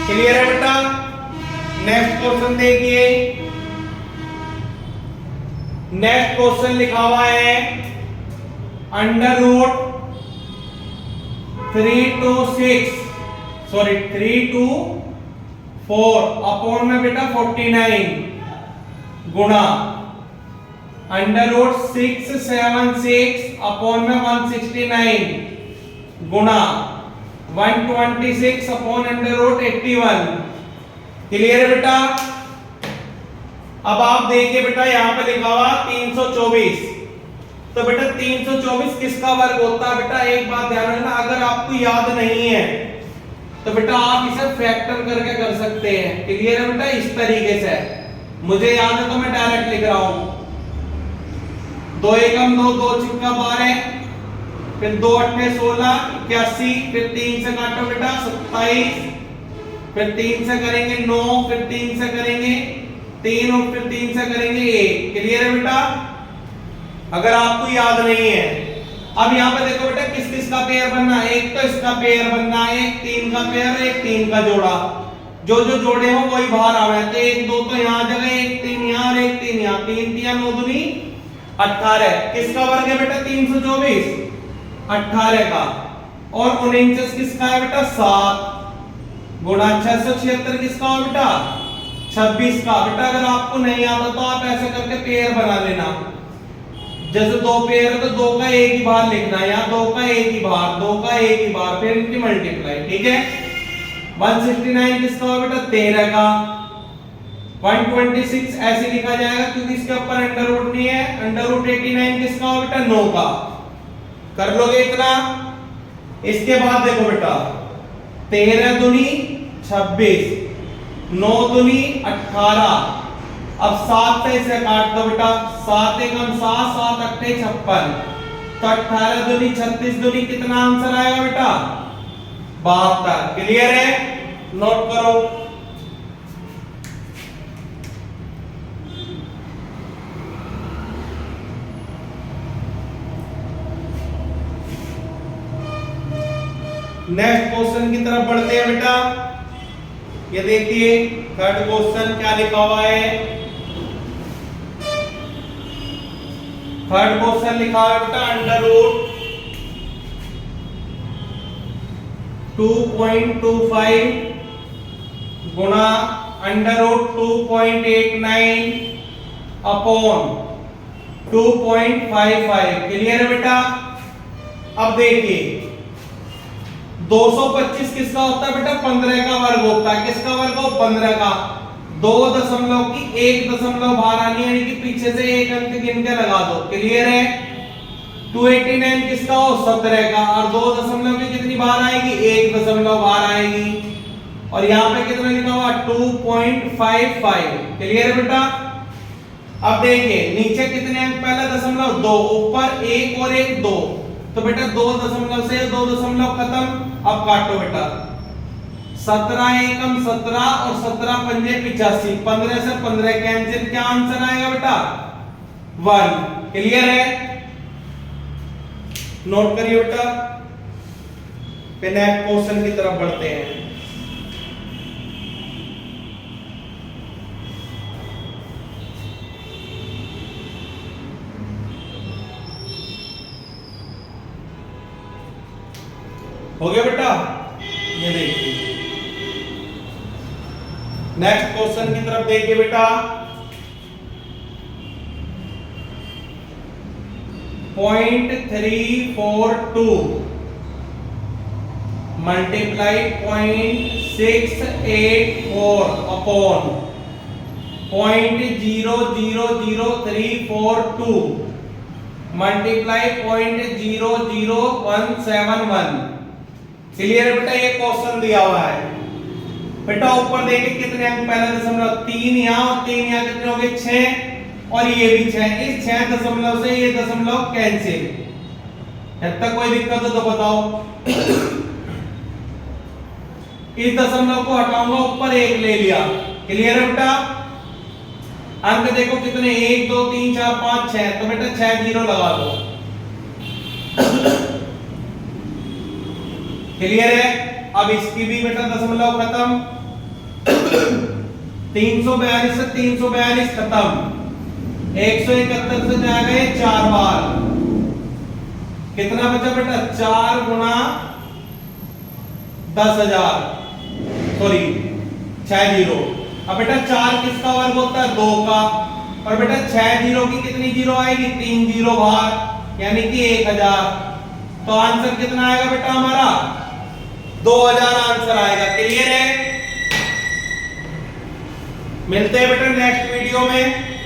Clear है बेटा? Next question देखिए। नेक्स्ट क्वेश्चन लिखा हुआ है अंडर रूट 3 to 4 अपॉन में बेटा 49 गुणा अंडर रूट 676 अपॉन में 169 गुणा 126 अपॉन अंडर रूट 81। क्लियर है बेटा? अब आप देखिए बेटा यहां पे लिखा हुआ 324, तो बेटा 324 किसका वर्ग होता है? बेटा एक बात ध्यान रखना, अगर आपको याद नहीं है तो बेटा आप इसे फैक्टर करके कर सकते हैं। क्लियर है बेटा? इस तरीके से मुझे याद है तो मैं डायरेक्ट लिख रहा हूं। 2 एकम 2, 2 छिक्का 12, फिर 2 अट्ठे 16, 81, फिर 3 से काटो बेटा 27, फिर 3 से करेंगे 9, फिर 3 से करेंगे 3 और फिर 3 से करेंगे 1। क्लियर है बेटा? अगर आपको याद नहीं है, अब यहाँ पे देखो बेटा किस किस का पेयर बनना है। एक तो इसका पेयर बनना है, एक 3 का पेयर, एक 3 का जोड़ा। जो जो जोड़े हो वही बाहर आ रहे हैं, तो 1 2 तो यहाँ जगह, 1 3 यहाँ और 1 3 यहाँ, 3 3 9 दूनी 18। किसका वर्ग है बेटा? 324 18 का। और 49 किसका है बेटा? 7 गुणा 676 किसका हो बेटा? 26 का। बेटा अगर आपको नहीं आता तो आप ऐसे करके पेयर बना लेना। जैसे 2 पेयर है तो 2 का एक ही बार लिखना है, यहाँ 2 का एक ही बार, 2 का एक ही बार, फिर इनकी मल्टीप्लाई। ठीक है? 169 किसका हो बेटा? 13 का। 126 ऐसे लिखा जाएगा क्योंकि इसके ऊपर अंडर रूट नहीं है। अंडर रूट 89 किसका हो बेटा? 9 का। कर लोगे इतना? इसके बाद देखो बेटा 13 दूनी 26, 9 दूनी 18। अब 7 से इसे काट दो बेटा, 7 एकम 7, 7 अट्ठे 56, तो 18 दूनी 36 दूनी कितना आंसर आएगा बेटा? 72। क्लियर है? नोट करो। नेक्स्ट क्वेश्चन की तरफ बढ़ते हैं बेटा। ये देखिए थर्ड क्वेश्चन क्या लिखा हुआ है। थर्ड क्वेश्चन लिखा है बेटा अंडर रूट 2.25 गुणा अंडर रूट 2.89 अपॉन 2.55। क्लियर है बेटा? अब देखिए 225 किसका होता है बेटा? 15 का वर्ग होता है। किसका वर्ग हो? 15 का। 2 दशमलव की 1 दशमलव बाहर आनी है, यानी कि पीछे से एक अंक गिन के लगा दो। क्लियर है? 289 किसका हो? 17 का। और 2 दशमलव की कितनी बाहर आएगी? 1 दशमलव बाहर आएगी। और यहाँ पे कितना लिखा हुआ? 2.55। क्लियर है बेटा? अब देखिए नीचे कितने अंक? पहला दशमलव 2, ऊपर 1 और 1 2, तो बेटा 2 दशमलव से 2 दशमलव खत्म। अब काटो बेटा 17 एकम 17 और 17 पंजे 85, 15 से 15 कैंसिल, क्या आंसर आएगा बेटा? 1। क्लियर है? नोट करिए बेटा। फिर नेक्स्ट क्वेश्चन की तरफ बढ़ते हैं। हो गया बेटा? ये देखिए नेक्स्ट क्वेश्चन की तरफ देखिए बेटा। 0.342 मल्टीप्लाई 0.684 अपॉन 0.000342 मल्टीप्लाई 0.00171। क्लियर है बेटा? ये क्वेश्चन दिया हुआ है बेटा। ऊपर देखिए कितने अंक? पहला दशमलव 3 यहाँ और 3 यहाँ, कितने हो गए? 6 और ये भी 6। इस 6 दशमलव से ये दशमलव कैंसिल। जब तक कोई दिक्कत हो तो बताओ। इस दशमलव को हटाऊंगा, ऊपर 1 ले लिया। क्लियर है बेटा? अंक देखो कितने? 1 2 3 4 5 6, तो बेटा 6 जीरो लगा दो। क्लियर है? अब इसकी भी बेटा दशमलव खत्म। 342 से 342 खत्म, 171 से जाएगा ये 4 बार, कितना बचा बेटा 4 गुना 10,000, सॉरी 6 जीरो। अब बेटा 4 किसका वर्ग होता है 2 का, और बेटा 6 जीरो की कितनी जीरो आएगी 3 जीरो बाहर, यानी कि 1000। तो आंसर कितना आएगा बेटा हमारा 2000 आंसर आएगा। क्लियर है? मिलते हैं बेटा नेक्स्ट वीडियो में।